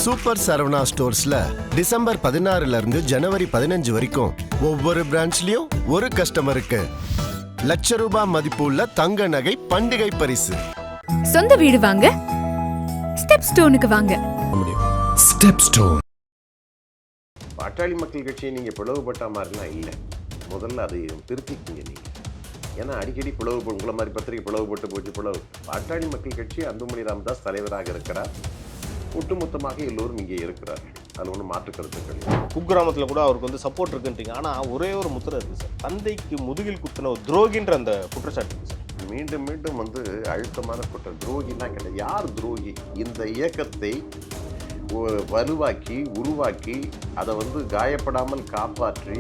Super Saravana ஸ்டோர்ஸ்ல December 16 இருந்து ஜனவரி 15 வரைக்கும் ஒவ்வொரு பிரான்ச்லயும் ஒரு கஸ்டமருக்கு ₹1,00,000 மதிப்புள்ள தங்க நகை பண்டிகை பரிசு. சொந்த வீடு வாங்க ஸ்டெப் ஸ்டோனுக்கு வாங்க. Step stone. பாட்டாளி மக்கள் கட்சியை நீங்கள் பிளவுபட்ட மாதிரிலாம் இல்லை. முதல்ல அதை திருத்திக்கிங்க நீங்கள். ஏன்னா அடிக்கடி உங்களை மாதிரி பத்திரிகை பிளவுபட்டு போச்சு. பாட்டாளி மக்கள் கட்சி அன்புமணி ராமதாஸ் தலைவராக இருக்கிறார். ஒட்டுமொத்தமாக எல்லோரும் இங்கே இருக்கிறார்கள். அதில் ஒன்றும் மாற்று கருத்துக்கள் இல்லை. குக்கிராமத்தில் கூட அவருக்கு வந்து சப்போர்ட் இருக்குன்றீங்க. ஆனால் ஒரே ஒரு முத்திரை இருக்குது சார், தந்தைக்கு முதுகில் குத்துன ஒரு துரோகின்ற அந்த குற்றச்சாட்டு இருக்குது சார். மீண்டும் மீண்டும் அழுத்தமான குற்றம். துரோகிலாம் கிடையாது. யார் துரோகி? இந்த இயக்கத்தை வலுவாக்கி உருவாக்கி அதை காயப்படாமல் காப்பாற்றி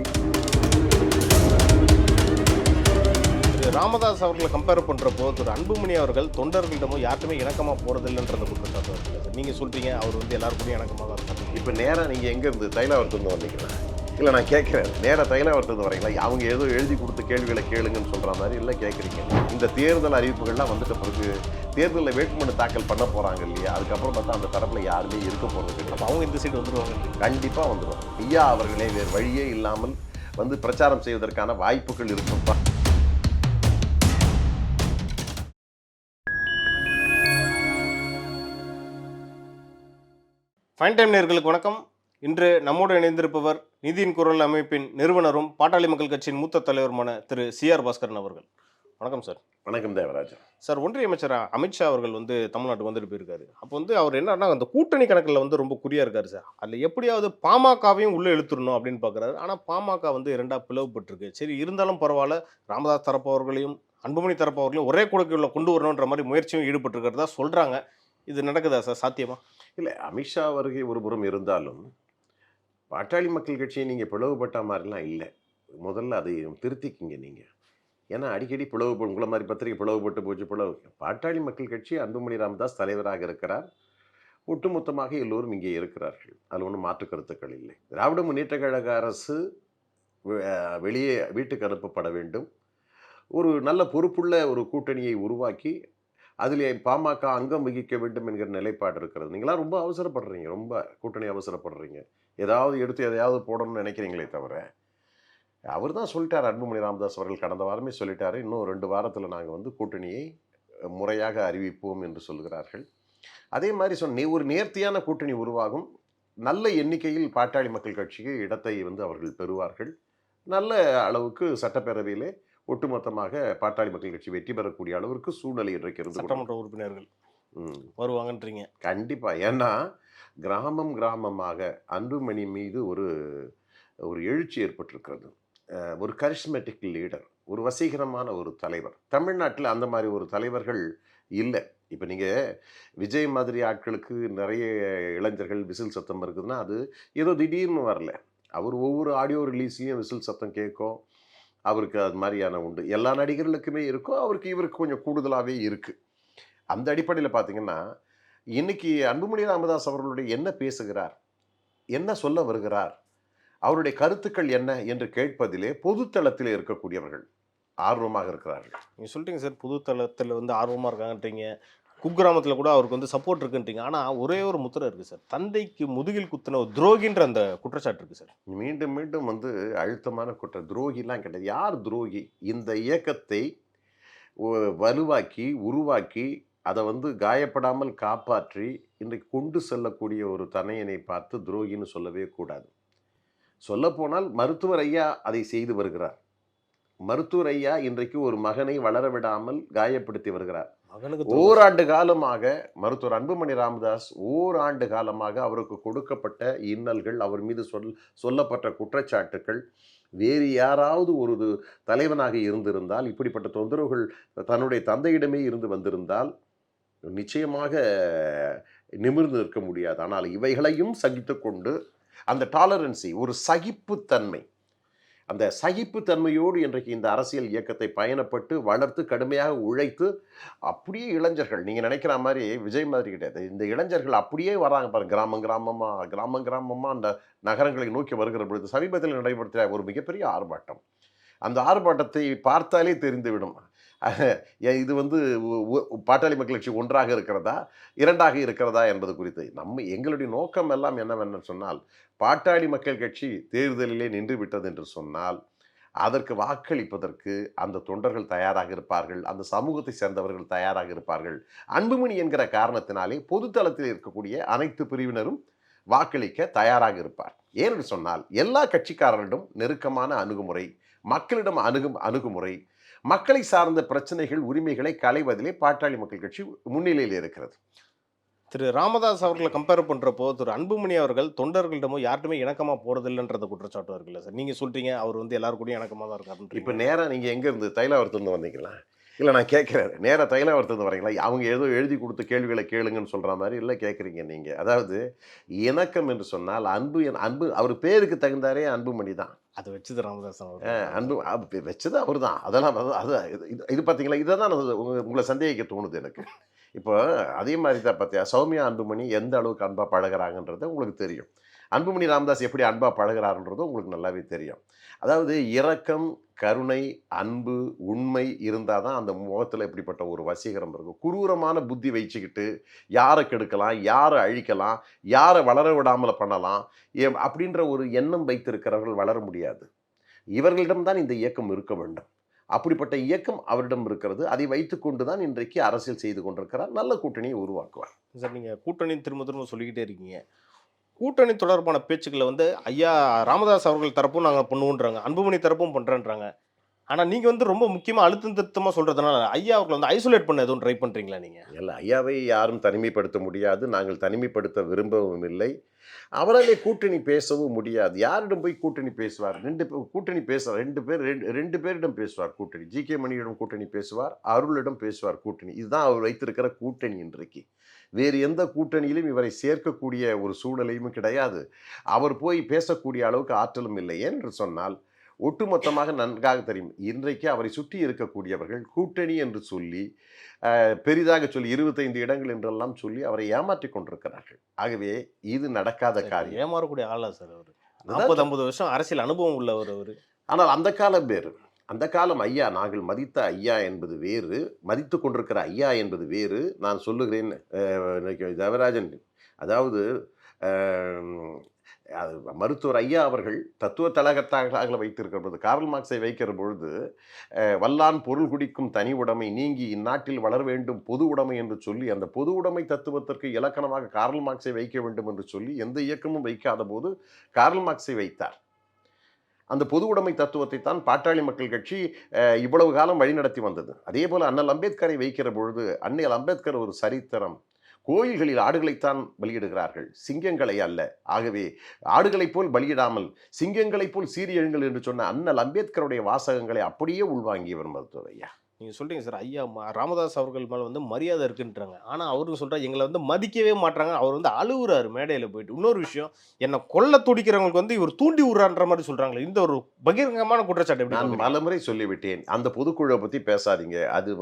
ராமதாஸ் அவர்களை கம்பேர் பண்ணுறப்போ திரு அன்புமணி அவர்கள் தொண்டர்களிடமும் யாருக்குமே இணக்கமாக போகிறதில்லைன்றத குற்றச்சாட்டு வருது சார். நீங்கள் சொல்கிறீங்க அவர் எல்லாருக்குமே இணக்கமாக தான் இருக்காங்க. இப்போ நேராக நீங்கள் எங்கேருந்து தைலாவரத்துலேருந்து வந்தீங்களா? இல்லை, நான் கேட்குறேன், நேராக தைலாவரத்துலேருந்து வரீங்களா? அவங்க ஏதோ எழுதி கொடுத்த கேள்விகளை கேளுங்கன்னு சொல்கிற மாதிரி இல்லை கேட்குறீங்க. இந்த தேர்தல் அறிவிப்புகள்லாம் வந்துட்ட பிறகு தேர்தலில் வேட்புமனு தாக்கல் பண்ண போகிறாங்க இல்லையா? அதுக்கப்புறம் பார்த்தா அந்த தரப்பில் யாருமே இருக்க போகிறது. அப்போ அவங்க இந்த சைடு வந்துடுவாங்க. கண்டிப்பாக வந்துடுவாங்க. ஐயா அவர்களே வேறு வழியே இல்லாமல் பிரச்சாரம் செய்வதற்கான வாய்ப்புகள் இருக்குப்பா. ஃபைன் டைம் நேயர்களுக்கு வணக்கம். இன்று நம்மோடு இணைந்திருப்பவர் நீதியின் குரல் அமைப்பின் நிறுவனரும் பாட்டாளி மக்கள் கட்சியின் மூத்த தலைவருமான திரு CR பாஸ்கரன் அவர்கள். வணக்கம் சார். வணக்கம் தேவராஜன் சார். ஒன்றிய அமைச்சர் அமித்ஷா அவர்கள் தமிழ்நாட்டுக்கு வந்துட்டு போயிருக்காரு. அப்போ அவர் என்னன்னா அந்த கூட்டணி கணக்கில் ரொம்ப குறியா இருக்காரு சார். அதில் எப்படியாவது பாமகவையும் உள்ளே இழுத்துடணும் அப்படின்னு பார்க்குறாரு. ஆனால் பாமக இரண்டாக பிளவுபட்டிருக்கு. சரி, இருந்தாலும் பரவாயில்ல, ராமதாஸ் தரப்பு அவர்களையும் அன்புமணி தரப்பு அவர்களையும் ஒரே கொடுக்கையுள்ள கொண்டு வரணுன்ற மாதிரி முயற்சியும் ஈடுபட்டிருக்கிறதா சொல்கிறாங்க. இது நடக்குதா சார்? சாத்தியமா? இல்லை, அமித்ஷா வருகை ஒரு புறம் இருந்தாலும் பாட்டாளி மக்கள் கட்சியை நீங்கள் பிளவுபட்ட மாதிரிலாம் இல்லை. முதல்ல அதை திருத்திக்கிங்க நீங்கள். ஏன்னா அடிக்கடி உங்களை மாதிரி பத்திரிகை பிளவுபட்டு போச்சு. பாட்டாளி மக்கள் கட்சி அன்புமணி ராமதாஸ் தலைவராக இருக்கிறார். ஒட்டுமொத்தமாக எல்லோரும் இங்கே இருக்கிறார்கள். அதில் ஒன்றும் மாற்று கருத்துக்கள் இல்லை. திராவிட முன்னேற்ற கழக அரசு வெளியே வீட்டுக்கு அனுப்பப்பட வேண்டும். ஒரு நல்ல பொறுப்புள்ள ஒரு கூட்டணியை உருவாக்கி அதிலே பாமக அங்கம் வகிக்க வேண்டும் என்கிற நிலைப்பாடு இருக்கிறது. நீங்களாம் ரொம்ப அவசரப்படுறீங்க, ரொம்ப கூட்டணி அவசரப்படுறீங்க. ஏதாவது எடுத்து எதையாவது போடணும்னு நினைக்கிறீங்களே தவிர, அவர் தான் சொல்லிட்டார், அன்புமணி ராமதாஸ் அவர்கள் கடந்த வாரமே சொல்லிட்டாரு, இன்னும் 2 வாரத்தில் நாங்கள் கூட்டணியை முறையாக அறிவிப்போம் என்று சொல்கிறார்கள். அதே மாதிரி ஒரு நேர்த்தியான கூட்டணி உருவாகும். நல்ல எண்ணிக்கையில் பாட்டாளி மக்கள் கட்சிக்கு இடத்தை அவர்கள் பெறுவார்கள். நல்ல அளவுக்கு சட்டப்பேரவையிலே ஒட்டுமொத்தமாக பாட்டாளி மக்கள் கட்சி வெற்றி பெறக்கூடிய அளவிற்கு சூழ்நிலை இன்றைக்கு இருந்து சட்டமன்ற உறுப்பினர்கள் வருவாங்கன்றீங்க. கண்டிப்பா. ஏன்னா கிராமமாக அன்புமணி மீது ஒரு எழுச்சி ஏற்பட்டிருக்கிறது. ஒரு கரிஸ்மேட்டிக் லீடர், ஒரு வசீகரமான ஒரு தலைவர். தமிழ்நாட்டில் அந்த மாதிரி ஒரு தலைவர்கள் இல்லை. இப்போ நீங்கள் விஜய் மாதிரி ஆட்களுக்கு நிறைய இளைஞர்கள் விசில் சத்தம் இருக்குதுன்னா அது ஏதோ திடீர்னு வரல. அவர் ஒவ்வொரு ஆடியோ ரிலீஸ்லையும் விசில் சத்தம் கேட்கும். அவருக்கு அது மாதிரியான உண்டு. எல்லா நடிகர்களுக்குமே இருக்கும். இவருக்கு கொஞ்சம் கூடுதலாகவே இருக்குது. அந்த அடிப்படையில் பார்த்தீங்கன்னா இன்னைக்கு அன்புமணி ராமதாஸ் அவர்களுடைய என்ன பேசுகிறார், என்ன சொல்ல வருகிறார், அவருடைய கருத்துக்கள் என்ன என்று கேட்பதிலே பொதுத்தளத்தில் இருக்கக்கூடியவர்கள் ஆர்வமாக இருக்கிறார்கள். நீங்கள் சொல்லிட்டீங்க சார், பொதுத்தளத்தில் ஆர்வமாக இருக்காங்கன்றீங்க. குக்கிராமத்தில் கூட அவருக்கு சப்போர்ட் இருக்குன்றீங்க. ஆனால் ஒரே ஒரு முத்திரை இருக்குது சார், தந்தைக்கு முதுகில் குத்துன ஒரு துரோகின்ற அந்த குற்றச்சாட்டு இருக்குது சார். மீண்டும் மீண்டும் அழுத்தமான குற்றம். துரோகிலாம் கிடையாது. யார் துரோகி? இந்த இயக்கத்தை வலுவாக்கி உருவாக்கி அதை காயப்படாமல் காப்பாற்றி இன்றைக்கு கொண்டு செல்லக்கூடிய ஒரு தனையனை பார்த்து துரோகின்னு சொல்லவே கூடாது. சொல்லப்போனால் மருத்துவர் ஐயா அதை செய்து வருகிறார். மருத்துவர் ஐயா இன்றைக்கு ஒரு மகனை வளர விடாமல் காயப்படுத்தி வருகிறார். ஓராண்டு காலமாக மருத்துவர் அன்புமணி ராமதாஸ் ஓராண்டு காலமாக அவருக்கு கொடுக்கப்பட்ட இன்னல்கள், அவர் மீது சொல்லப்பட்ட குற்றச்சாட்டுக்கள், வேறு யாராவது ஒரு தலைவனாக இருந்திருந்தால், இப்படிப்பட்ட தொந்தரவுகள் தன்னுடைய தந்தையிடமே இருந்து வந்திருந்தால் நிச்சயமாக நிமிர்ந்து நிற்க முடியாது. ஆனால் இவைகளையும் சகித்து கொண்டு அந்த டாலரன்சி, ஒரு சகிப்புத்தன்மை, அந்த சகிப்புத்தன்மையோடு இன்றைக்கு இந்த அரசியல் இயக்கத்தை பயணப்பட்டு வளர்த்து கடுமையாக உழைத்து அப்படியே இளைஞர்கள், நீங்கள் நினைக்கிற மாதிரி விஜய் மாதிரி கிடையாது, இந்த இளைஞர்கள் அப்படியே வராங்க பாருங்க. கிராமமாக அந்த நகரங்களை நோக்கி வருகிற பொழுது சமீபத்தில் நடைபெற்ற ஒரு மிகப்பெரிய ஆர்ப்பாட்டம், அந்த ஆர்ப்பாட்டத்தை பார்த்தாலே தெரிந்துவிடும். இது வந்து பாட்டாளி மக்கள் கட்சி ஒன்றாக இருக்கிறதா, இரண்டாக இருக்கிறதா என்பது குறித்து எங்களுடைய நோக்கம் எல்லாம் என்னவென்று சொன்னால், பாட்டாளி மக்கள் கட்சி தேர்தலிலே நின்று விட்டது என்று சொன்னால், அதற்கு வாக்களிப்பதற்கு அந்த தொண்டர்கள் தயாராக இருப்பார்கள், அந்த சமூகத்தை சேர்ந்தவர்கள் தயாராக இருப்பார்கள். அன்புமணி என்கிற காரணத்தினாலே பொதுத்தளத்தில் இருக்கக்கூடிய அனைத்து பிரிவினரும் வாக்களிக்க தயாராக இருப்பார். ஏனென்று சொன்னால் எல்லா கட்சிக்காரர்களிடம் நெருக்கமான அணுகுமுறை, மக்களிடம் அணுகுமுறை, மக்களை சார்ந்த பிரச்சனைகள், உரிமைகளை களைவதிலே பாட்டாளி மக்கள் கட்சி முன்னிலையில் இருக்கிறது. திரு ராமதாஸ் அவர்களை கம்பேர் பண்றப்போ திரு அன்புமணி அவர்கள் தொண்டர்களிடமோ யார்ட்டுமே இணக்கமா போறதில்லைன்றத குற்றச்சாட்டு இருக்குல்ல சார்? நீங்க சொல்றீங்க அவர் வந்து எல்லாரும் கூடயும் இணக்கமா தான் இருக்காரு. இப்போ நேராக நீங்கள் எங்கே இருந்து தைலாவரத்துலேருந்து வந்தீங்களா? இல்லை, நான் கேட்குறேன், நேராக தைலாவரத்துலேருந்து வரீங்களா? அவங்க ஏதோ எழுதி கொடுத்த கேள்விகளை கேளுங்கன்னு சொல்கிற மாதிரி இல்லை கேட்குறீங்க நீங்கள். அதாவது இணக்கம் என்று சொன்னால் அன்பு அவர் பேருக்கு தகுந்தாரே அன்புமணி தான். அதை வச்சது ராமதாஸ் அன்பு வச்சது அவர் தான். அதெல்லாம் அது இது பார்த்தீங்களா, இதை தான் உங்களை சந்தேகிக்க தோணுது எனக்கு. இப்போ அதே மாதிரி தான் பார்த்தியா, சௌமியா அன்புமணி எந்த அளவுக்கு அன்பாக பழகிறாங்கன்றது உங்களுக்கு தெரியும். அன்புமணி ராமதாஸ் எப்படி அன்பாக பழகிறாருன்றதும் உங்களுக்கு நல்லாவே தெரியும். அதாவது இரக்கம், கருணை, அன்பு, உண்மை இருந்தால் தான் அந்த முகத்தில் இப்படிப்பட்ட ஒரு வசீகரம் இருக்கும். குரூரமான புத்தி வச்சுக்கிட்டு யாரை கெடுக்கலாம், யாரை அழிக்கலாம், யாரை வளர விடாமல் பண்ணலாம் அப்படின்ற ஒரு எண்ணம் வைத்திருக்கிறவர்கள் வளர முடியாது. இவர்களிடம்தான் இந்த இயக்கம் இருக்க வேண்டும். அப்படிப்பட்ட இயக்கம் அவரிடம் இருக்கிறது. அதை வைத்துக்கொண்டு தான் இன்றைக்கு அரசியல் செய்து கொண்டிருக்கிறார். நல்ல கூட்டணியை உருவாக்குவார். சார், நீங்கள் கூட்டணி திரும்ப திரும்ப சொல்லிக்கிட்டே இருக்கீங்க. கூட்டணி தொடர்பான பேச்சுக்களை வந்து ஐயா ராமதாஸ் அவர்கள் தரப்பும் நாங்கள் பண்ணுவோன்றாங்க, அன்புமணி தரப்பும் பண்ணுறேன்றாங்க. ஆனால் நீங்கள் வந்து ரொம்ப முக்கியமாக அழுத்தம் திருத்தமாக சொல்கிறதுனால ஐயா அவர்களை வந்து ஐசோலேட் பண்ண எதுவும் ட்ரை பண்ணுறீங்களா நீங்கள்? இல்லை, ஐயாவை யாரும் தனிமைப்படுத்த முடியாது, நாங்கள் தனிமைப்படுத்த விரும்பவும் இல்லை. அவராலே கூட்டணி பேசவும் முடியாது. யாரிடம் போய் கூட்டணி பேசுவார்? ரெண்டு பேரிடம் பேசுவார் கூட்டணி. ஜி.கே. மணியிடம் கூட்டணி பேசுவார், அருளிடம் பேசுவார் கூட்டணி. இதுதான் அவர் வைத்திருக்கிற கூட்டணி. இன்றைக்கு வேறு எந்த கூட்டணியிலும் இவரை சேர்க்கக்கூடிய ஒரு சூழ்நிலையும் கிடையாது. அவர் போய் பேசக்கூடிய அளவுக்கு ஆற்றலும் இல்லை. என்று சொன்னால் ஒட்டுமொத்தமாக நன்றாக தெரியும். இன்றைக்கு அவரை சுற்றி இருக்கக்கூடியவர்கள் கூட்டணி என்று சொல்லி பெரிதாக சொல்லி 25 இடங்கள் என்றெல்லாம் சொல்லி அவரை ஏமாற்றி கொண்டிருக்கிறார்கள். ஆகவே இது நடக்காத காரியம். ஏமாறக்கூடிய ஆளா சார் அவர்? 40-50 வருஷம் அரசியல் அனுபவம் உள்ளவர் அவர். ஆனால் அந்த காலம் வேறு. அந்த காலம் ஐயா, நாங்கள் மதித்த ஐயா என்பது வேறு, மதித்து கொண்டிருக்கிற ஐயா என்பது வேறு. நான் சொல்லுகிறேன் தேவராஜன், அதாவது மருத்துவர் ஐயா அவர்கள் தத்துவ தலகத்தாக வைத்திருக்கிற பொழுது, கார்ல் மார்க்ஸை வைக்கிற பொழுது, வல்லான் பொருள் குடிக்கும் தனி உடைமை நீங்கி இந்நாட்டில் வளர வேண்டும் பொது உடைமை என்று சொல்லி, அந்த பொது உடைமை தத்துவத்திற்கு இலக்கணமாக கார்ல் மார்க்ஸை வைக்க வேண்டும் என்று சொல்லி எந்த இயக்கமும் வைக்காத போது கார்ல் மார்க்ஸை வைத்தார். அந்த பொது உடைமை தத்துவத்தை தான் பாட்டாளி மக்கள் கட்சி இவ்வளவு காலம் வழிநடத்தி வந்தது. அதே போல் அண்ணல் அம்பேத்கரை வைக்கிற பொழுது அண்ணல் அம்பேத்கர் ஒரு சரித்திரம். கோயில்களில் ஆடுகளைத்தான் பலியிடுகிறார்கள், சிங்கங்களை அல்ல. ஆகவே ஆடுகளைப் போல் பலியிடாமல் சிங்கங்களைப் போல் சீறி எழுங்கள் என்று சொன்ன அண்ணல் அம்பேத்கருடைய வாசகங்களை அப்படியே உள்வாங்கியவர் மருத்துவர் ஐயா. நீங்கள் சொல்கிறீங்க சார், ஐயா ராமதாஸ் அவர்கள் மேலே வந்து மரியாதை இருக்குன்றாங்க. ஆனால் அவருக்கு சொல்கிறா எங்களை வந்து மதிக்கவே மாட்டாங்க. அவர் வந்து அழுகுறாரு மேடையில் போயிட்டு. இன்னொரு விஷயம், என்னை கொல்ல துடிக்கிறவங்களுக்கு வந்து இவர் தூண்டி விடுறான்ற மாதிரி சொல்கிறாங்களே, இந்த ஒரு பகிரங்கமான குற்றச்சாட்டு. நான் பலமுறை சொல்லிவிட்டேன், அந்த பொதுக்குழுவை பற்றி பேசாதீங்க. அது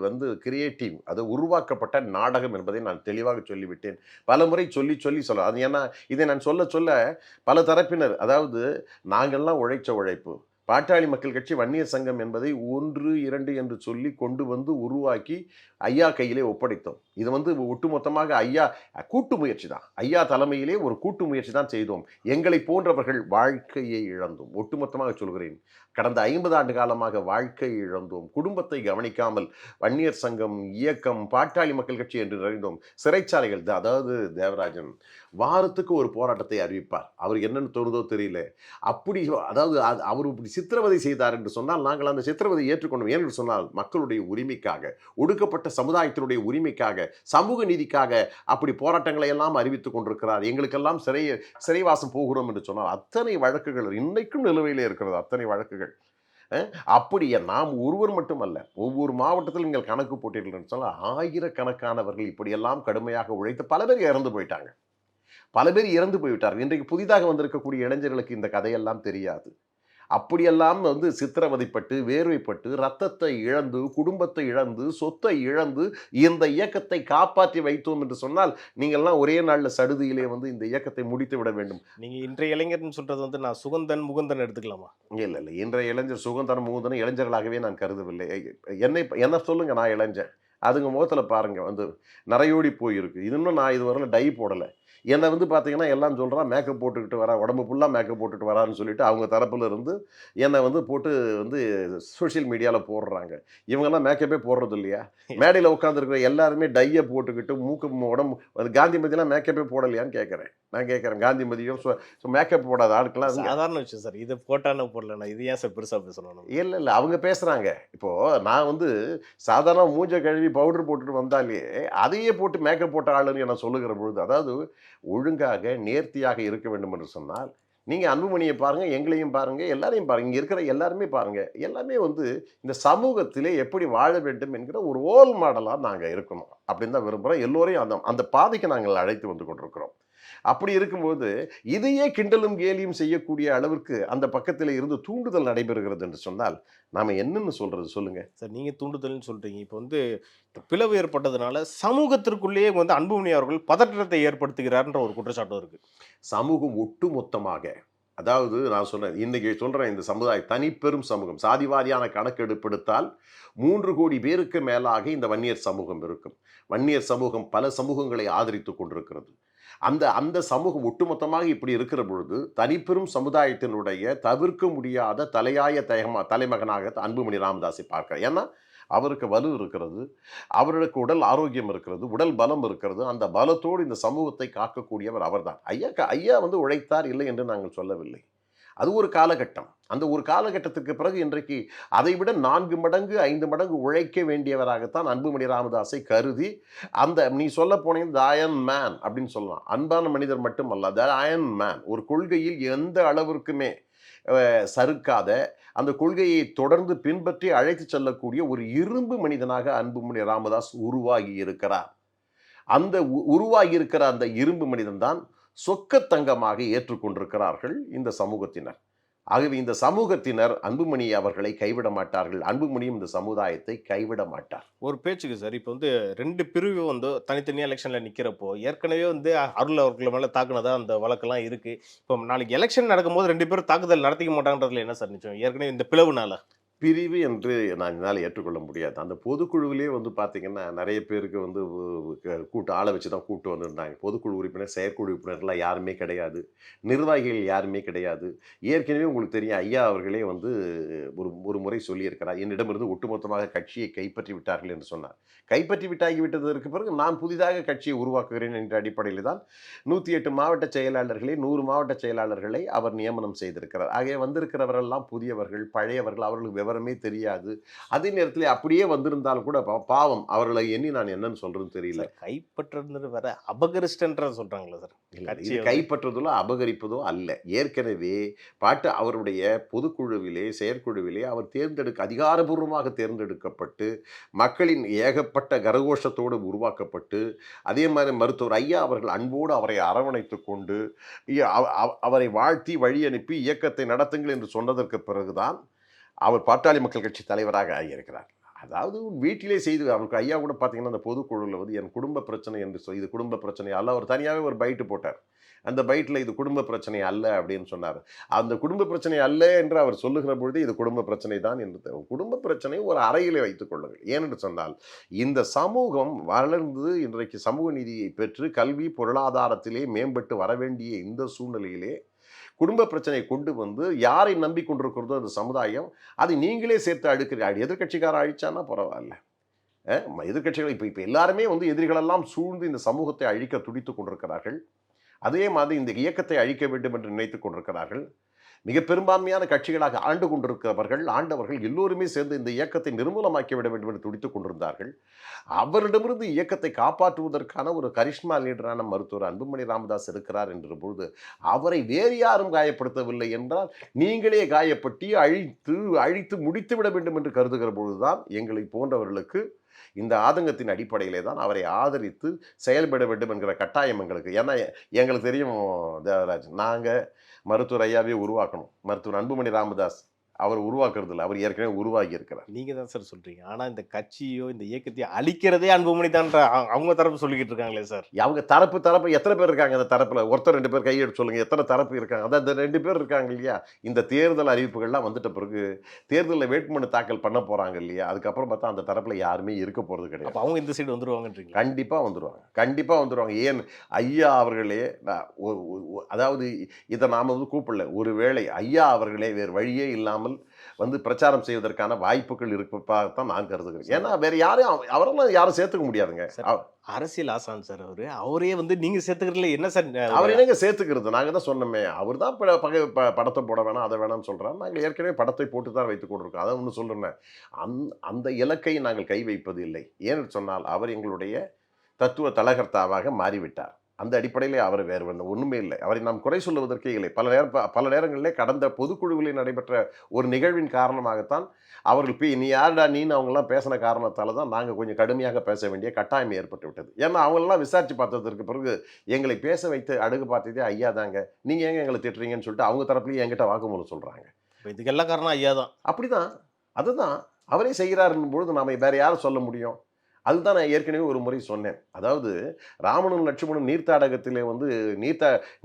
வந்து கிரியேட்டிவ், அது உருவாக்கப்பட்ட நாடகம் என்பதை நான் தெளிவாக சொல்லிவிட்டேன். பலமுறை சொல்ல அது. ஏன்னா இதை நான் சொல்ல பல தரப்பினர், அதாவது நாங்கள்லாம் உழைப்பு, பாட்டாளி மக்கள் கட்சி வன்னியர் சங்கம் என்பதை 1, 2 என்று சொல்லி கொண்டு வந்து உருவாக்கி ஐயா கையிலே ஒப்படைத்தோம். இது ஒட்டுமொத்தமாக ஐயா கூட்டு முயற்சி தான். ஐயா தலைமையிலே ஒரு கூட்டு முயற்சி தான் செய்தோம். எங்களை போன்றவர்கள் வாழ்க்கையை இழந்தோம். ஒட்டுமொத்தமாக சொல்கிறேன், கடந்த 50 ஆண்டு காலமாக வாழ்க்கை இழந்தோம். குடும்பத்தை கவனிக்காமல் வன்னியர் சங்கம், இயக்கம், பாட்டாளி மக்கள் கட்சி என்று நிறைந்தோம். சிறைச்சாலைகள், அதாவது தேவராஜன் வாரத்துக்கு ஒரு போராட்டத்தை அறிவிப்பார். அவர் என்னன்னு தோணுதோ தெரியல. அப்படி, அதாவது அவர் இப்படி சித்திரவதை செய்தார் என்று சொன்னால் நாங்கள் அந்த சித்திரவதை ஏற்றுக்கொண்டோம். ஏனென்று சொன்னால் மக்களுடைய உரிமைக்காக, ஒடுக்கப்பட்ட சமுதாயத்தினுடைய உரிமைக்காக, சமூக நீதிக்காக அப்படி போராட்டங்களை எல்லாம் அறிவித்துக் கொண்டிருக்கிறார். எங்களுக்கெல்லாம் சிறைவாசம் போகிறோம் என்று சொன்னால் அத்தனை வழக்குகள் இன்னைக்கும் நிலுவையிலே இருக்கிறது. அத்தனை வழக்குகள். அப்படி நாம் ஒருவர் மட்டுமல்ல, ஒவ்வொரு மாவட்டத்திலும் நீங்கள் கணக்கு போட்டீர்கள் சொன்னால் ஆயிரக்கணக்கானவர்கள் இப்படியெல்லாம் கடுமையாக உழைத்து பல பேர் இறந்து போயிட்டாங்க. பல பேர் இறந்து போய்விட்டார்கள். இன்றைக்கு புதிதாக வந்திருக்கக்கூடிய இளைஞர்களுக்கு இந்த கதையெல்லாம் தெரியாது. அப்படியெல்லாம் வந்து சித்திரவதைப்பட்டு வேர்வைப்பட்டு ரத்தத்தை இழந்து குடும்பத்தை இழந்து சொத்தை இழந்து இந்த இயக்கத்தை காப்பாற்றி வைத்தோம் என்று சொன்னால் நீங்கள்லாம் ஒரே நாளில் சடுதியிலே வந்து இந்த இயக்கத்தை முடித்து விட வேண்டும். நீங்க இன்றைய இளைஞர்னு சொல்றது வந்து நான் சுகந்தன் முகுந்தன் எடுத்துக்கலாமா? இல்லை இல்லை, இன்றைய இளைஞர் சுகந்தரம் முகுந்தனம் இளைஞர்களாகவே நான் கருதவில்லை. என்ன சொல்லுங்க, நான் இளைஞன், அதுங்க முகத்தில் பாருங்க வந்து நரையோடி போயிருக்கு. இது இன்னும் நான் இதுவரையில் டை போடலை. என்னை வந்து பார்த்தீங்கன்னா எல்லாம் சொல்கிறான் மேக்கப் போட்டுக்கிட்டு வரா, உடம்பு ஃபுல்லாக மேக்கப் போட்டுட்டு வரான்னு சொல்லிட்டு அவங்க தரப்புல இருந்து என்னை வந்து போட்டு வந்து சோஷியல் மீடியாவில் போடுறாங்க. இவங்கெல்லாம் மேக்கப்பே போடுறது இல்லையா? மேடையில் உட்காந்துருக்கிற எல்லாருமே டையை போட்டுக்கிட்டு உடம்பு அது காந்திமதியெல்லாம் மேக்கப்பே போடலையான்னு கேட்குறேன். நான் கேட்குறேன், காந்திமதியும் மேக்கப் போடாத ஆட்கள்லாம் சாதாரண விஷயம் சார். இது போட்டான்னு போடலண்ணா, இது ஏன் சார் பெருசாக பேசணும்? இல்லை இல்லை, அவங்க பேசுகிறாங்க. இப்போது நான் வந்து சாதாரண மூஞ்ச கழுவி பவுடர் போட்டுட்டு வந்தாலே அதையே போட்டு மேக்கப் போட்ட ஆளுன்னு என்ன சொல்லுகிற பொழுது, அதாவது ஒழுங்காக நேர்த்தியாக இருக்க வேண்டும் என்று சொன்னால் நீங்கள் அன்புமணியை பாருங்கள், எங்களையும் பாருங்கள், எல்லாரையும் பாருங்கள், இங்கே இருக்கிற எல்லாருமே பாருங்கள். எல்லாமே வந்து இந்த சமூகத்திலே எப்படி வாழ வேண்டும் என்கிற ஒரு ரோல் மாடலாக நாங்கள் இருக்கணும் அப்படின்னு தான் விரும்புகிறோம். எல்லோரையும் அந்த அந்த பாதைக்கு நாங்கள் அழைத்து வந்து கொண்டிருக்கிறோம். அப்படி இருக்கும்போது இதையே கிண்டலும் கேலியும் செய்யக்கூடிய அளவிற்கு அந்த பக்கத்தில் இருந்து தூண்டுதல் நடைபெறுகிறது என்று சொன்னால் நாம என்னன்னு சொல்றது சொல்லுங்க சார். நீங்க தூண்டுதல்னு சொல்றீங்க. இப்போ வந்து பிளவு ஏற்பட்டதுனால சமூகத்திற்குள்ளேயே வந்து அன்புமணி அவர்கள் பதற்றத்தை ஏற்படுத்துகிறார்ன்ற ஒரு குற்றச்சாட்டும் இருக்கு. சமூகம் ஒட்டுமொத்தமாக, அதாவது நான் சொல்றேன், இன்னைக்கு சொல்றேன், இந்த சமுதாயம் தனிப்பெரும் சமூகம், சாதிவாரியான கணக்கெடுப்பு எடுத்தால் 3 கோடி பேருக்கு மேலாக இந்த வன்னியர் சமூகம் இருக்கும். வன்னியர் சமூகம் பல சமூகங்களை ஆதரித்து கொண்டிருக்கிறது. அந்த சமூகம் ஒட்டுமொத்தமாக இப்படி இருக்கிற பொழுது தனிப்பெரும் சமுதாயத்தினுடைய தவிர்க்க முடியாத தலையாய தலைமகனாக அன்புமணி ராமதாஸை பார்க்கிறார். ஏன்னா அவருக்கு வலு இருக்கிறது, அவருக்கு உடல் ஆரோக்கியம் இருக்கிறது, உடல் பலம் இருக்கிறது. அந்த பலத்தோடு இந்த சமூகத்தை காக்கக்கூடியவர் அவர்தான். ஐயா வந்து உழைத்தார், இல்லை என்று நாங்கள் சொல்லவில்லை. அது ஒரு காலகட்டம். அந்த ஒரு காலகட்டத்துக்கு பிறகு இன்றைக்கு அதைவிட 4 மடங்கு 5 மடங்கு உழைக்க வேண்டியவராகத்தான் அன்புமணி ராமதாஸை கருதி, அந்த நீ சொல்ல போனீங்க த அயர்ன் மேன் அப்படின்னு சொல்லலாம். அன்பான மனிதர் மட்டுமல்ல, த அயர்ன் மேன், ஒரு கொள்கையில் எந்த அளவிற்குமே சறுக்காத, அந்த கொள்கையை தொடர்ந்து பின்பற்றி அழைத்து செல்லக்கூடிய ஒரு இரும்பு மனிதனாக அன்புமணி ராமதாஸ் உருவாகி இருக்கிறார். அந்த உருவாகி இருக்கிற அந்த இரும்பு மனிதன் தான் சொக்கத்தங்கமாக ஏற்றுக்கொண்டிருக்கிறார்கள் இந்த சமூகத்தினர். ஆகவே இந்த சமூகத்தினர் அன்புமணி அவர்களை கைவிட மாட்டார்கள். அன்புமணியும் இந்த சமுதாயத்தை கைவிட மாட்டார். ஒரு பேச்சுக்கு சார், இப்போ வந்து 2 பிரிவு வந்து தனித்தனியாக எலெக்ஷனில் நிற்கிறப்போ ஏற்கனவே வந்து அருள் அவர்கள் மேலே தாக்குனதா அந்த வழக்கெல்லாம் இருக்குது. இப்போ நாளைக்கு எலெக்ஷன் நடக்கும்போது 2 பேரும் தாக்குதல் நடத்திக்க மாட்டாங்கன்றதுல என்ன சார் நிச்சயம்? ஏற்கனவே இந்த பிளவுனால பிரிவு என்று நான் என்னால் ஏற்றுக்கொள்ள முடியாது. அந்த பொதுக்குழுவிலே வந்து பார்த்திங்கன்னா நிறைய பேருக்கு வந்து ஆளை வச்சு தான் கூட்டு வந்திருந்தாங்க. பொதுக்குழு உறுப்பினர், செயற்குழு உறுப்பினர்லாம் யாருமே கிடையாது, நிர்வாகிகள் யாருமே கிடையாது. ஏற்கனவே உங்களுக்கு தெரியும், ஐயா அவர்களே வந்து ஒரு முறை சொல்லியிருக்கிறார், என்னிடமிருந்து ஒட்டுமொத்தமாக கட்சியை கைப்பற்றி விட்டார்கள் என்று சொன்னார். கைப்பற்றி விட்டதற்கு பிறகு நான் புதிதாக கட்சியை உருவாக்குகிறேன் என்ற அடிப்படையில் தான் 108 மாவட்ட செயலாளர்களை 100 மாவட்ட செயலாளர்களை அவர் நியமனம் செய்திருக்கிறார். ஆகவே வந்திருக்கிறவரெல்லாம் புதியவர்கள், பழையவர்கள், அவர்களுக்கு விவரமே தெரியாது. அதே நேரத்தில் அப்படியே வந்திருந்தாலும் கூட பாவம் அவர்களை எண்ணி நான் என்னன்னு சொல்றதுன்னு தெரியல. கைப்பற்றுறது வேற, அபகரிஸ்டன்ற சொல்றாங்களா சார்? இது கைப்பற்றுவதோ அபகரிப்பதோ அல்ல. ஏற்கனவே அவருடைய பொதுக்குழுவிலே செயற்குழுவிலே அவர் அதிகாரபூர்வமாக தேர்ந்தெடுக்கப்பட்டு மக்களின் ஏகப்பட்ட கரகோஷத்தோடு உருவாக்கப்பட்டு, அதே மாதிரி மருத்துவர் ஐயா அவர்கள் அன்போடு அவரை அரவணைத்து கொண்டு அவரை வாழ்த்தி வழி அனுப்பி இயக்கத்தை நடத்துங்கள் என்று சொன்னதற்கு பிறகுதான் அவர் பாட்டாளி மக்கள் கட்சி தலைவராக ஆகியிருக்கிறார். அதாவது வீட்டிலே செய்து அவருக்கு ஐயா கூட பார்த்தீங்கன்னா அந்த பொதுக்குழுவில் வந்து என் குடும்ப பிரச்சனை என்று இது குடும்ப பிரச்சனை அல்ல, அவர் தனியாகவே ஒரு பைட்டு போட்டார். அந்த பைட்டில் இது குடும்ப பிரச்சனை அல்ல அப்படின்னு சொன்னார். அந்த குடும்ப பிரச்சனை அல்ல என்று அவர் சொல்லுகிற பொழுது இது குடும்ப பிரச்சனை தான் என்று. குடும்ப பிரச்சனை ஒரு அறையிலே வைத்துக் கொள்ளுங்கள். ஏனென்று சொன்னால் இந்த சமூகம் வளர்ந்து இன்றைக்கு சமூக நீதியை பெற்று கல்வி பொருளாதாரத்திலே மேம்பட்டு வர வேண்டிய இந்த சூழ்நிலையிலே குடும்ப பிரச்சனை கொண்டு வந்து யாரை நம்பிக்கொண்டிருக்கிறதோ அந்த சமுதாயம் அதை நீங்களே சேர்த்து அழுக்கிறீர்கள். எதிர்கட்சிக்காரன் அழிச்சானா பரவாயில்ல, எதிர்கட்சிகள் இப்போ எல்லாருமே வந்து எதிரிகளெல்லாம் சூழ்ந்து இந்த சமூகத்தை அழிக்க துடித்து கொண்டிருக்கிறார்கள். அதே மாதிரி இந்த இயக்கத்தை அழிக்க வேண்டும் என்று நினைத்து கொண்டிருக்கிறார்கள். மிக பெரும்பான்மையான கட்சிகளாக ஆண்டு கொண்டிருக்கிறவர்கள், ஆண்டவர்கள் எல்லோருமே சேர்ந்து இந்த இயக்கத்தை நிர்மூலமாக்கி விட வேண்டும் என்று துடித்துக் கொண்டிருந்தார்கள். அவரிடமிருந்து இயக்கத்தை காப்பாற்றுவதற்கான ஒரு கரிஷ்மா லீடரான மருத்துவர் அன்புமணி ராமதாஸ் இருக்கிறார் என்ற பொழுது அவரை வேறு யாரும் காயப்படுத்தவில்லை என்றால் நீங்களே காயப்பட்டு அழித்து முடித்து விட வேண்டும் என்று கருதுகிற பொழுதுதான் எங்களை போன்றவர்களுக்கு இந்த ஆதங்கத்தின் அடிப்படையிலே தான் அவரை ஆதரித்து செயல்பட வேண்டும் என்கிற கட்டாயம் எங்களுக்கு. ஏன்னா எங்களுக்கு தெரியும் தேவராஜ், நாங்கள் மருத்துவர் ஐயாவே உருவாக்கணும். மருத்துவர் அன்புமணி ராமதாஸ் அவர் உருவாக்குறது இல்லை, அவர் ஏற்கனவே உருவாகி இருக்கிறார். நீங்க தான் சார் சொல்றீங்க. ஆனா இந்த கட்சியோ இந்த இயக்கத்தையோ அழிக்கிறதே அன்புமணி தான் அவங்க தரப்பு சொல்லிக்கிட்டு இருக்காங்களே சார். அவங்க தரப்பு எத்தனை பேர் இருக்காங்க அந்த தரப்புல? ஒருத்தர் 2 பேர் கையெடுத்து சொல்லுங்க, எத்தனை தரப்பு இருக்காங்க? அதான் இந்த 2 பேர் இருக்காங்க இல்லையா? இந்த தேர்தல் அறிவிப்புகள்லாம் வந்துட்ட பிறகு தேர்தலில் வேட்புமனு தாக்கல் பண்ண போறாங்க இல்லையா? அதுக்கப்புறம் பார்த்தா அந்த தரப்புல யாருமே இருக்க போறது கிடையாது. அப்ப அவங்க இந்த சைடு வந்துருவாங்கன்றீங்க? கண்டிப்பா வந்துருவாங்க. ஏன் ஐயா அவர்களே, அதாவது இதை நாம வந்து கூப்பிடல, ஒருவேளை ஐயா அவர்களே வேறு வழியே இல்லாமல் வந்து பிரச்சாரம் செய்வதற்கான வாய்ப்புகள் இருப்பதான் நான் கருதுகிறேன். ஏன்னா வேற யாரையும் அவரெல்லாம் யாரும் சேர்த்துக்க முடியாதுங்க. அரசியல் ஆசான் சார் அவரே வந்து நீங்க சேர்த்துக்கிறதுல என்ன சார்? அவர் என்னங்க சேர்த்துக்கிறது? நாங்க தான் சொன்னோமே, அவர் தான் படத்தை போட வேணாம் அதை வேணாம்னு சொல்றாரு. நாங்கள் ஏற்கனவே படத்தை போட்டு தான் வைத்துக் கொண்டிருக்கோம். அதை ஒன்று சொல்றேன், அந்த இலக்கை நாங்கள் கை வைப்பது இல்லை. ஏன்னு சொன்னால் அவர் எங்களுடைய தத்துவ தலகர்த்தாவாக மாறிவிட்டார். அந்த அடிப்படையிலே அவர் வேறு ஒன்றுமே இல்லை. அவரை நாம் குறை சொல்லுவதற்கே இல்லை. பல நேரங்களிலே கடந்த பொதுக்குழுவில் நடைபெற்ற ஒரு நிகழ்வின் காரணமாகத்தான் அவர்கள் நீ யாருடா நீன்னு அவங்கெல்லாம் பேசின காரணத்தால் தான் நாங்கள் கொஞ்சம் கடுமையாக பேச வேண்டிய கட்டாயம் ஏற்பட்டு விட்டது. ஏன்னா அவங்களெல்லாம் விசாரித்து பார்த்ததற்கு பிறகு எங்களை பேச வைத்து அடுகு பார்த்ததே ஐயா தாங்க, நீங்கள் ஏங்க எங்களை திட்டுறீங்கன்னு சொல்லிட்டு அவங்க தரப்புலையும் என்கிட்ட வாக்குமூலம் சொல்கிறாங்க. இதுக்கெல்லாம் காரணம் ஐயா தான். அப்படிதான், அதுதான் அவரே செய்கிறாருன்னும் பொழுது நாம் வேறு யாரும் சொல்ல முடியும்? அதுதான் நான் ஏற்கனவே ஒரு முறை சொன்னேன். அதாவது ராமனும் லட்சுமணனும் நீர்த்தாடகத்திலே வந்து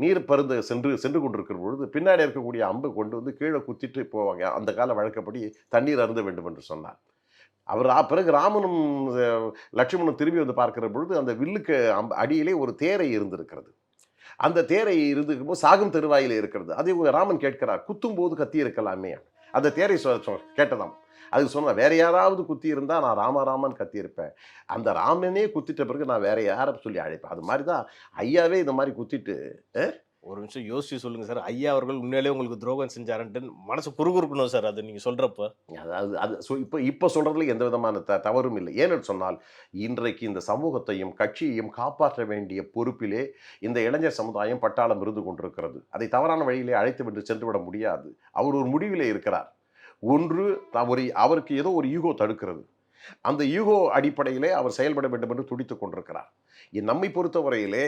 நீர் பருந்த சென்று கொண்டிருக்கிற பொழுது பின்னாடி இருக்கக்கூடிய அம்பை கொண்டு வந்து கீழே குத்திட்டு போவாங்க. அந்த கால வழக்கப்படி தண்ணீர் அருந்த வேண்டும் என்று சொன்னார். அவர் பிறகு ராமனும் லட்சுமணனும் திரும்பி வந்து பார்க்கிற பொழுது அந்த வில்லுக்கு அடியிலே ஒரு தேரை இருந்திருக்கிறது. அந்த தேரை இருந்துக்கும்போது சாகும் தெருவாயிலே இருக்கிறது. அதை ராமன் கேட்கிறார், குத்தும் போது கத்தி இருக்கலாமே. அந்த தேரை கேட்டதாம். அதுக்கு சொன்ன, வேற யாராவது குத்தி இருந்தா நான் ராமராமன் கத்தியிருப்பேன், அந்த ராமனே குத்திட்ட பிறகு நான் வேற யாரை சொல்லி அழைப்பேன். அது மாதிரி தான் ஐயாவே இந்த மாதிரி குத்திட்டு. ஒரு நிமிஷம் யோசிச்சு சொல்லுங்க சார், ஐயா அவர்கள் உண்மையிலே உங்களுக்கு துரோகம் செஞ்சாருன்ட்டு மனசு குறுகுறுக்கணும் சார். அது நீங்க சொல்றப்ப இப்போ சொல்றதுல எந்த விதமான தவறும் இல்லை. ஏன்னு சொன்னால் இன்றைக்கு இந்த சமூகத்தையும் கட்சியையும் காப்பாற்ற வேண்டிய பொறுப்பிலே இந்த இளைஞர் சமுதாயம் பட்டாளம் இருந்து கொண்டிருக்கிறது. அதை தவறான வழியிலே அழைத்து விட்டு சென்று விட முடியாது. அவர் ஒரு முடிவிலே இருக்கிறார். ஒன்று, அவருக்கு ஏதோ ஒரு ஈகோ தடுக்கிறது. அந்த ஈகோ அடிப்படையிலே அவர் செயல்பட வேண்டும் என்று துடித்துக் கொண்டிருக்கிறார். நம்மை பொறுத்தவரையிலே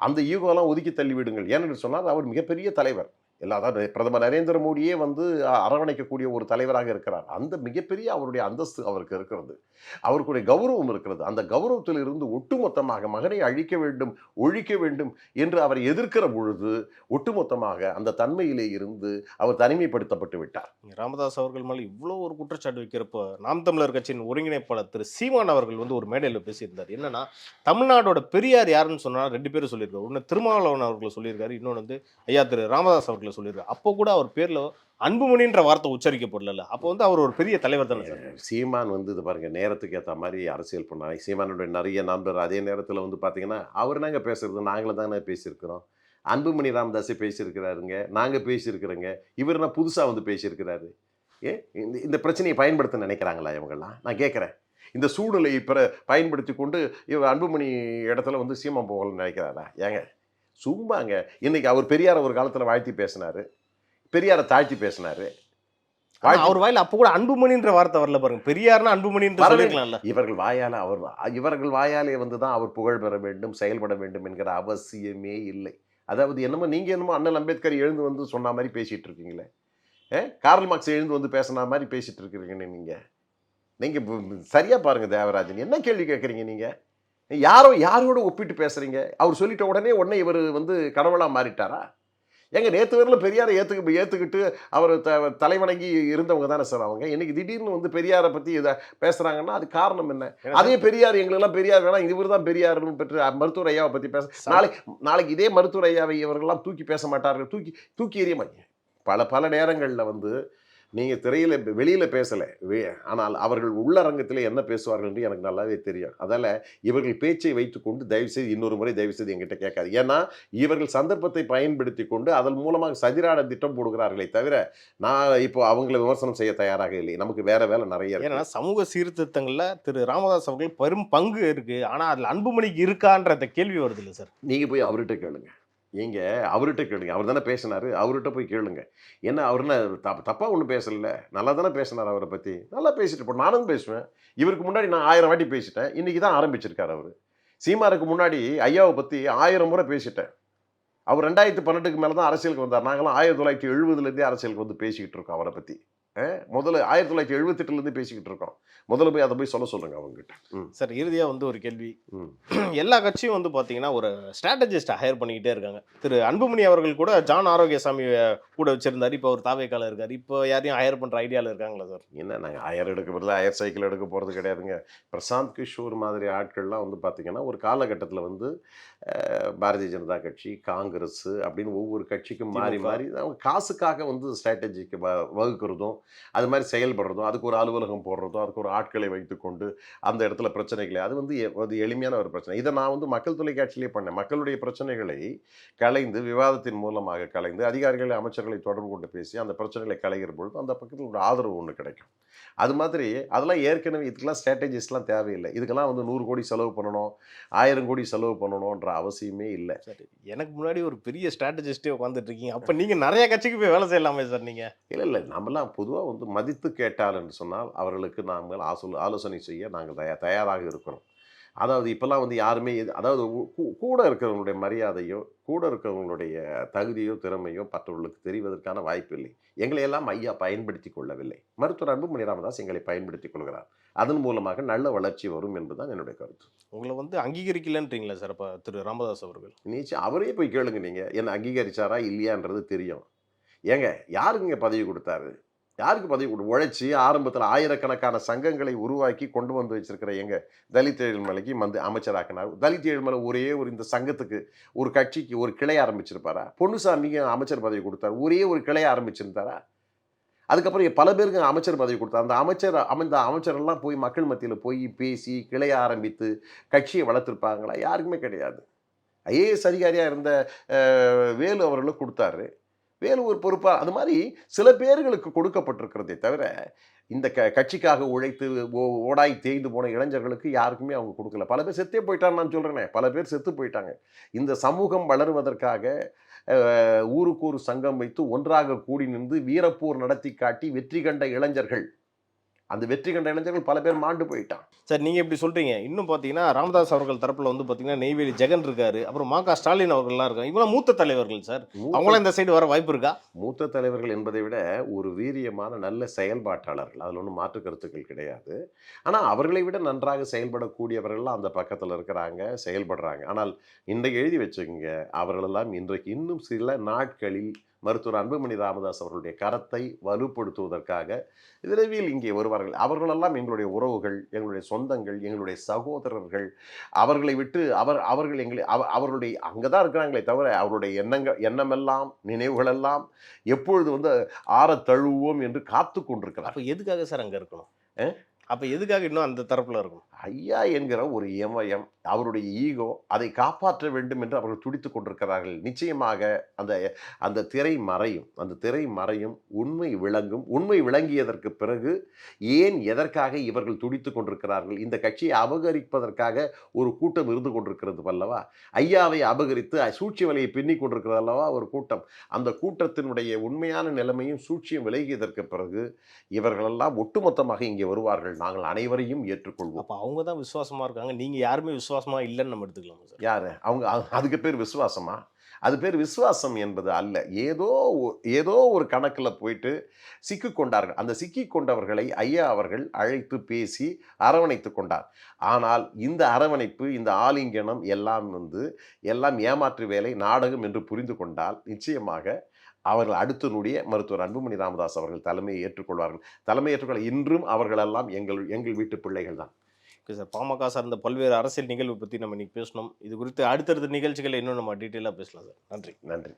அந்த ஈகோலாம் ஒதுக்கி தள்ளிவிடுங்கள். ஏனென்று சொன்னால் அவர் மிகப்பெரிய தலைவர். அதாவது பிரதமர் நரேந்திர மோடியே வந்து அரவணைக்கக்கூடிய ஒரு தலைவராக இருக்கிறார். அந்த மிகப்பெரிய அவருடைய அந்தஸ்து அவருக்கு இருக்கிறது, அவருக்குடைய கௌரவம் இருக்கிறது. அந்த கௌரவத்தில் இருந்து ஒட்டுமொத்தமாக மகனை அழிக்க வேண்டும், ஒழிக்க வேண்டும் என்று அவரை எதிர்க்கிற பொழுது ஒட்டுமொத்தமாக அந்த தன்மையிலே இருந்து அவர் தனிமைப்படுத்தப்பட்டு விட்டார். ராமதாஸ் அவர்கள் மேலே இவ்வளோ ஒரு குற்றச்சாட்டு வைக்கிறப்போ நாம் தமிழர் கட்சியின் ஒருங்கிணைப்பாளர் திரு சீமான் அவர்கள் வந்து ஒரு மேடையில் பேசியிருந்தார். என்னன்னா, தமிழ்நாடோட பெரியார் யாருன்னு சொன்னால் 2 பேரும் சொல்லியிருக்காரு. ஒன்று திருமாவளவன் அவர்கள் சொல்லியிருக்காரு, இன்னொன்று வந்து ஐயா திரு ராமதாஸ் அவர்கள் சொல்லியிருக்காரு. அப்போ கூட அவர் பேர்ல அன்புமணின்ற வார்த்தை உச்சரிக்கப்படல. அப்போ வந்து அவர் ஒரு பெரிய தலைவர் தானே சார். சீமான் வந்து இது பாருங்க, நேரத்துக்கு ஏற்ற மாதிரி அரசியல் பண்ணாங்க. சீமானுடைய நிறைய நண்பர் அதே நேரத்தில் வந்து பார்த்தீங்கன்னா, அவர் நாங்கள் பேசுறது நாங்களும் தானே பேசியிருக்கிறோம். அன்புமணி ராமதாஸே பேசியிருக்கிறாருங்க, நாங்கள் பேசியிருக்கிறோங்க. இவர் நான் புதுசாக வந்து பேசியிருக்கிறாரு. இந்த பிரச்சனையை பயன்படுத்த நினைக்கிறாங்களா இவங்கெல்லாம்? நான் கேட்குறேன். இந்த சூழலை பயன்படுத்தி கொண்டு இவர் அன்புமணி இடத்துல வந்து சீமான் போகலன்னு நினைக்கிறாரா? ஏங்க சும்மாங்க. இன்னைக்கு அவர் பெரியார ஒரு காலத்தில் வாழ்த்தி பேசினாரு, பெரியாரை தாழ்த்தி பேசினாரு. அவர் வாயில அப்போ கூட அன்புமணின்ற வார்த்தை வரல பாருங்க. பெரியார்னா அன்புமணின்ற சொல்லிருக்கலாம்ல. இவர்கள் வாயாலே வந்து தான் அவர் புகழ் பெற வேண்டும், செயல்பட வேண்டும் என்கிற அவசியமே இல்லை. அதாவது நீங்க என்னமோ அண்ணல் அம்பேத்கர் எழுந்து வந்து சொன்ன மாதிரி பேசிட்டு இருக்கீங்களே, கார்ல் மார்க்ஸ் எழுந்து வந்து பேசின மாதிரி பேசிட்டு இருக்கிறீங்கன்னு நீங்க சரியா பாருங்க தேவராஜன், என்ன கேள்வி கேட்குறீங்க நீங்க? யாரோட ஒப்பிட்டு பேசுறீங்க? அவர் சொல்லிட்ட உடனே இவர் வந்து கடவுளா மாறிட்டாரா? எங்க நேற்று வரல பெரியாரை ஏத்துக்கிட்டு அவர் தலைவணங்கி இருந்தவங்க தானே சார் அவங்க. இன்னைக்கு திடீர்னு வந்து பெரியாரை பத்தி இதை பேசுறாங்கன்னா அது காரணம் என்ன? அதே பெரியார் எங்களுக்கெல்லாம் பெரியார் வேணாம், இவர் தான் பெரியார்னு பெற்று மருத்துவர் ஐயாவை பத்தி பேச நாளைக்கு இதே மருத்துவர் ஐயாவை இவர்கள்லாம் தூக்கி பேச மாட்டார்கள், தூக்கி எறிய மாட்டீங்க. பல நேரங்களில் வந்து நீங்கள் திரையில் வெளியில் பேசலை, ஆனால் அவர்கள் உள்ளரங்கத்தில் என்ன பேசுவார்கள் என்று எனக்கு நல்லாவே தெரியும். அதால் இவர்கள் பேச்சை வைத்துக்கொண்டு தயவுசெய்து இன்னொரு முறை தயவுசெய்து என்கிட்ட கேட்காது. ஏன்னா இவர்கள் சந்தர்ப்பத்தை பயன்படுத்தி கொண்டு அதன் மூலமாக சதிராட திட்டம் போடுகிறார்களே தவிர நான் இப்போ அவங்களை விமர்சனம் செய்ய தயாராக இல்லை. நமக்கு வேற வேலை நிறைய இருக்கு. ஏன்னா சமூக சீர்திருத்தங்களில் திரு ராமதாஸ் அவர்கள் பெரும் பங்கு இருக்குது. ஆனால் அதில் அன்புமணிக்கு இருக்கான்ற கேள்வி வருது இல்லை சார்? நீங்கள் போய் அவர்கிட்ட கேளுங்க. நீங்க அவர்கிட்ட கேளுங்க. அவர் தானே பேசினாரு. அவர்கிட்ட போய் கேளுங்க. ஏன்னா அவர் என்ன தப்பா ஒண்ணும் பேசல. நல்லா தானே பேசினார் அவரை பத்தி. நல்லா பேசிட்டு போ. நானும் பேசுவேன். இவருக்கு முன்னாடி நான் 1000 வாட்டி பேசிட்டேன். இன்னைக்கு தான் ஆரம்பிச்சிருக்காரு அவரு. சீமானுக்கு முன்னாடி ஐயாவை பத்தி 1000 முறை பேசிட்டேன். அவர் 2012க்கு மேல தான் அரசியலுக்கு வந்தார். நாங்களாம் 1970லேருந்தே அரசியலுக்கு வந்து பேசிக்கிட்டு இருக்கோம் அவரை பத்தி. முதல்ல 1978லேருந்து பேசிக்கிட்டு இருக்கோம். முதல்ல போய் அதை போய் சொல்லுங்க அவங்ககிட்ட. சார் இறுதியா வந்து ஒரு கேள்வி. ம். எல்லா கட்சியும் வந்து பாத்தீங்கன்னா ஒரு ஸ்ட்ராட்டஜிஸ்ட் ஹையர் பண்ணிக்கிட்டே இருக்காங்க. திரு அன்புமணி அவர்கள் கூட ஜான் ஆரோக்கியசாமி கூட வச்சிருந்தாரு. இப்போ அவர் தாவேக்கால இருக்காரு. இப்போ யாரையும் ஹையர் பண்ற ஐடியால இருக்காங்களா சார்? என்ன நாங்கள் ஹையர் எடுக்க போகிறது ஹையர் சைக்கிள் எடுக்க போகிறது கிடையாதுங்க. பிரசாந்த் கிஷோர் மாதிரி ஆட்கள்லாம் வந்து பார்த்திங்கன்னா ஒரு காலகட்டத்தில் வந்து பாரதிய ஜனதா கட்சி, காங்கிரஸ் அப்படின்னு ஒவ்வொரு கட்சிக்கும் மாறி மாறி அவங்க காசுக்காக வந்து ஸ்ட்ராட்டஜிக்கு வகுக்கிறதும் அது மாதிரி செயல்படுறதும் அதுக்கு ஒரு அலுவலகம் போடுறதும் அதுக்கு ஒரு ஆட்களை வைத்துக்கொண்டு அந்த இடத்துல பிரச்சனைகளை அது வந்து அது எளிமையான ஒரு பிரச்சனை. இதை நான் வந்து மக்கள் தொலைக்காட்சியிலே பண்ணேன். மக்களுடைய பிரச்சனைகளை கலைந்து விவாதத்தின் மூலமாக கலைந்து அதிகாரிகளை அமைச்சர்களை தொடர்பு கொண்டு பேசி அந்த பிரச்சனைகளை கலைகிற பொழுது அந்த பக்கத்தில் ஒரு ஆதரவு ஒன்று கிடைக்கும். அது மாதிரி அதெல்லாம் ஏற்கனவே இதுக்கெல்லாம் ஸ்ட்ராட்டஜிஸ்ட்லாம் தேவையில்லை. இதுக்கெல்லாம் வந்து 100 கோடி செலவு பண்ணணும், 1000 கோடி செலவு பண்ணணுன்ற அவசியமே இல்லை. சரி, எனக்கு முன்னாடி ஒரு பெரிய ஸ்ட்ராட்டஜிஸ்டே உட்காந்துட்டு இருக்கீங்க. அப்போ நீங்கள் நிறைய கட்சிக்கு போய் வேலை செய்யலாமே சார் நீங்கள்? இல்லை நம்மலாம் பொதுவாக வந்து மதித்து கேட்டால் என்று சொன்னால் அவர்களுக்கு நாங்கள் ஆலோசனை செய்ய நாங்கள் தயாராக இருக்கிறோம். அதாவது இப்போல்லாம் வந்து யாருமே அதாவது கூட இருக்கிறவங்களுடைய மரியாதையோ கூட இருக்கிறவங்களுடைய தகுதியோ திறமையோ மற்றவர்களுக்கு தெரிவதற்கான வாய்ப்பு இல்லை. எங்களை எல்லாம் ஐயா பயன்படுத்தி கொள்ளவில்லை. மருத்துவர் அன்புமணி ராமதாஸ் எங்களை பயன்படுத்தி கொள்கிறார். அதன் மூலமாக நல்ல வளர்ச்சி வரும் என்பதுதான் என்னுடைய கருத்து. உங்களை வந்து அங்கீகரிக்கலன்றீங்களா சார் அப்போ திரு ராமதாஸ் அவர்கள்? நிச்சயம் அவரே போய் கேளுங்க. நீங்கள் என்ன அங்கீகரிச்சாரா இல்லையான்றது தெரியும். ஏங்க யாருங்க பதவி கொடுத்தாரு? யாருக்கு பதவி கொடு உழைச்சி ஆரம்பத்தில் ஆயிரக்கணக்கான சங்கங்களை உருவாக்கி கொண்டு வந்து வச்சிருக்கிற எங்கள் தலித் ஏழுமலைக்கு வந்து அமைச்சராக்கினார். தலித் ஏழுமலை ஒரே ஒரு இந்த சங்கத்துக்கு ஒரு கட்சிக்கு ஒரு கிளை ஆரம்பிச்சிருப்பாரா? பொன்னுசாமிக்கு அமைச்சர் பதவி கொடுத்தார். ஒரே ஒரு கிளை ஆரம்பிச்சிருந்தாரா? அதுக்கப்புறம் பல பேருக்கு அமைச்சர் பதவி கொடுத்தார். அந்த அமைச்சரெல்லாம் போய் மக்கள் மத்தியில் போய் பேசி கிளையை ஆரம்பித்து கட்சியை வளர்த்துருப்பாங்களா? யாருக்குமே கிடையாது. ஐஏஎஸ் அதிகாரியாக இருந்த வேலு அவர்களும் கொடுத்தாரு. வேலு ஒரு பொறுப்பாக அது மாதிரி சில பேர்களுக்கு கொடுக்கப்பட்டிருக்கிறதே தவிர இந்த கட்சிக்காக உழைத்து ஓடாய் தேய்ந்து போன இளைஞர்களுக்கு யாருக்குமே அவங்க கொடுக்கல. பல பேர் செத்தே போயிட்டான்னு நான் சொல்கிறேனே, பல பேர் செத்து போயிட்டாங்க. இந்த சமூகம் வளருவதற்காக ஊருக்கு ஒரு சங்கம் வைத்து ஒன்றாக கூடி நின்று வீரப்போர் நடத்தி காட்டி வெற்றி கண்ட இளைஞர்கள், அந்த வெற்றி கண்ட இளைஞர்கள் பல பேர் மாண்டு போயிட்டான். சார் நீங்கள் இப்படி சொல்கிறீங்க. இன்னும் பார்த்தீங்கன்னா ராமதாஸ் அவர்கள் தரப்பில் வந்து பார்த்தீங்கன்னா நெய்வேலி ஜெகன் இருக்காரு, அப்புறம் ம.க. ஸ்டாலின் அவர்கள்லாம் இருக்காங்க. இவங்களாம் மூத்த தலைவர்கள் சார். அவங்களாம் இந்த சைடு வர வாய்ப்பு இருக்கா? மூத்த தலைவர்கள் என்பதை விட ஒரு வீரியமான நல்ல செயல்பாட்டாளர்கள், அதில் ஒன்றும் மாற்று கருத்துக்கள் கிடையாது. ஆனால் அவர்களை விட நன்றாக செயல்படக்கூடியவர்கள்லாம் அந்த பக்கத்தில் இருக்கிறாங்க, செயல்படுறாங்க. ஆனால் இன்றைக்கு எழுதி வச்சுக்கோங்க, அவர்களெல்லாம் இன்றைக்கு இன்னும் சில நாட்களில் மருத்துவர் அன்புமணி ராமதாஸ் அவர்களுடைய கரத்தை வலுப்படுத்துவதற்காக விரைவில் இங்கே வருவார்கள். அவர்களெல்லாம் எங்களுடைய உறவுகள், எங்களுடைய சொந்தங்கள், எங்களுடைய சகோதரர்கள். அவர்களை விட்டு அவர்கள் அவர்களுடைய அங்கே தான் இருக்கிறாங்களே தவிர அவருடைய எண்ணமெல்லாம் நினைவுகளெல்லாம் எப்பொழுது வந்து ஆற தழுவோம் என்று காத்து கொண்டிருக்கிறார். அப்போ எதுக்காக சார் அங்கே இருக்கணும்? அப்போ எதுக்காக இன்னும் அந்த தரப்பில் இருக்கும்? ஐயா என்கிற ஒரு எமயம், அவருடைய ஈகோ, அதை காப்பாற்ற வேண்டும் என்று அவர்கள் துடித்து கொண்டிருக்கிறார்கள். நிச்சயமாக அந்த திரை மறையும். அந்த திரை மறையும், உண்மை விளங்கும். உண்மை விளங்கியதற்கு பிறகு ஏன் எதற்காக இவர்கள் துடித்து கொண்டிருக்கிறார்கள்? இந்த கட்சியை அபகரிப்பதற்காக ஒரு கூட்டம் இருந்து கொண்டிருக்கிறது அல்லவா? ஐயாவை அபகரித்து சூழ்ச்சி வலையை பின்னி கொண்டிருக்கிறது அல்லவா ஒரு கூட்டம். அந்த கூட்டத்தினுடைய உண்மையான நிலைமையும் சூழ்ச்சியும் விலகியதற்கு பிறகு இவர்களெல்லாம் ஒட்டுமொத்தமாக இங்கே வருவார்கள். நாங்கள் அனைவரையும் ஏற்றுக்கொள்வோம். அப்போ அவங்க தான் விசுவாசமாக இருக்காங்க, நீங்கள் யாருமே விசுவாசமாக இல்லைன்னு நம்ம எடுத்துக்கலாமா சார்? யாரு அவங்க? அதுக்கு பேர் விசுவாசமா? அது பேர் விசுவாசம் என்பது அல்ல. ஏதோ ஒரு கணக்கில் போயிட்டு சிக்கி கொண்டார்கள். அந்த சிக்கி கொண்டவர்களை ஐயா அவர்கள் அழைத்து பேசி அரவணைத்து கொண்டார். ஆனால் இந்த அரவணைப்பு, இந்த ஆலிங்கனம் எல்லாம் ஏமாற்று வேலை, நாடகம் என்று புரிந்து கொண்டால் நிச்சயமாக அவர்கள் அடுத்த நொடிய மருத்துவர் அன்புமணி ராமதாஸ் அவர்கள் தலைமையை ஏற்றுக்கொள்வார்கள். தலைமை ஏற்றுக்கொள்ள இன்றும் அவர்களெல்லாம் எங்கள் வீட்டு பிள்ளைகள் தான். ஓகே சார், பாமக சார்ந்த பல்வேறு அரசியல் நிகழ்வு பற்றி நம்ம இன்னைக்கு பேசணும். இது குறித்து அடுத்தடுத்த நிகழ்ச்சிகளை இன்னும் நம்ம டீட்டெயிலாக பேசலாம் சார். நன்றி.